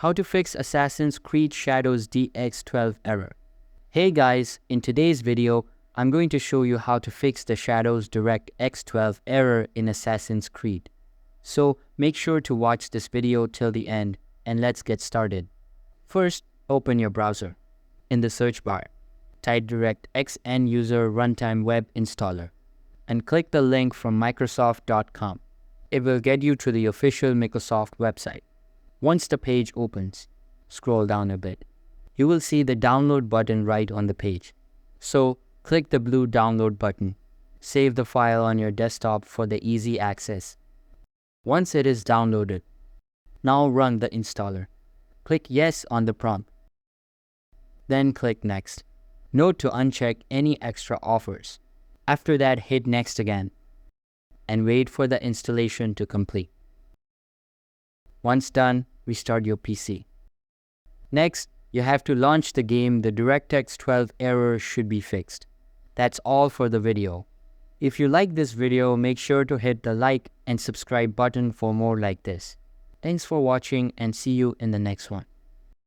How to fix Assassin's Creed Shadows DX12 error. Hey guys, in today's video, I'm going to show you how to fix the Shadows DirectX 12 error in Assassin's Creed. So make sure to watch this video till the end and let's get started. First, open your browser. In the search bar, type DirectX End User Runtime Web Installer and click the link from Microsoft.com. It will get you to the official Microsoft website. Once the page opens, scroll down a bit. You will see the download button right on the page. So, click the blue download button. Save the file on your desktop for the easy access. Once it is downloaded, now run the installer. Click Yes on the prompt. Then click Next. Note to uncheck any extra offers. After that, hit Next again and wait for the installation to complete. Once done, restart your PC. Next, you have to launch the game. The DirectX 12 error should be fixed. That's all for the video. If you like this video, make sure to hit the like and subscribe button for more like this. Thanks for watching and see you in the next one.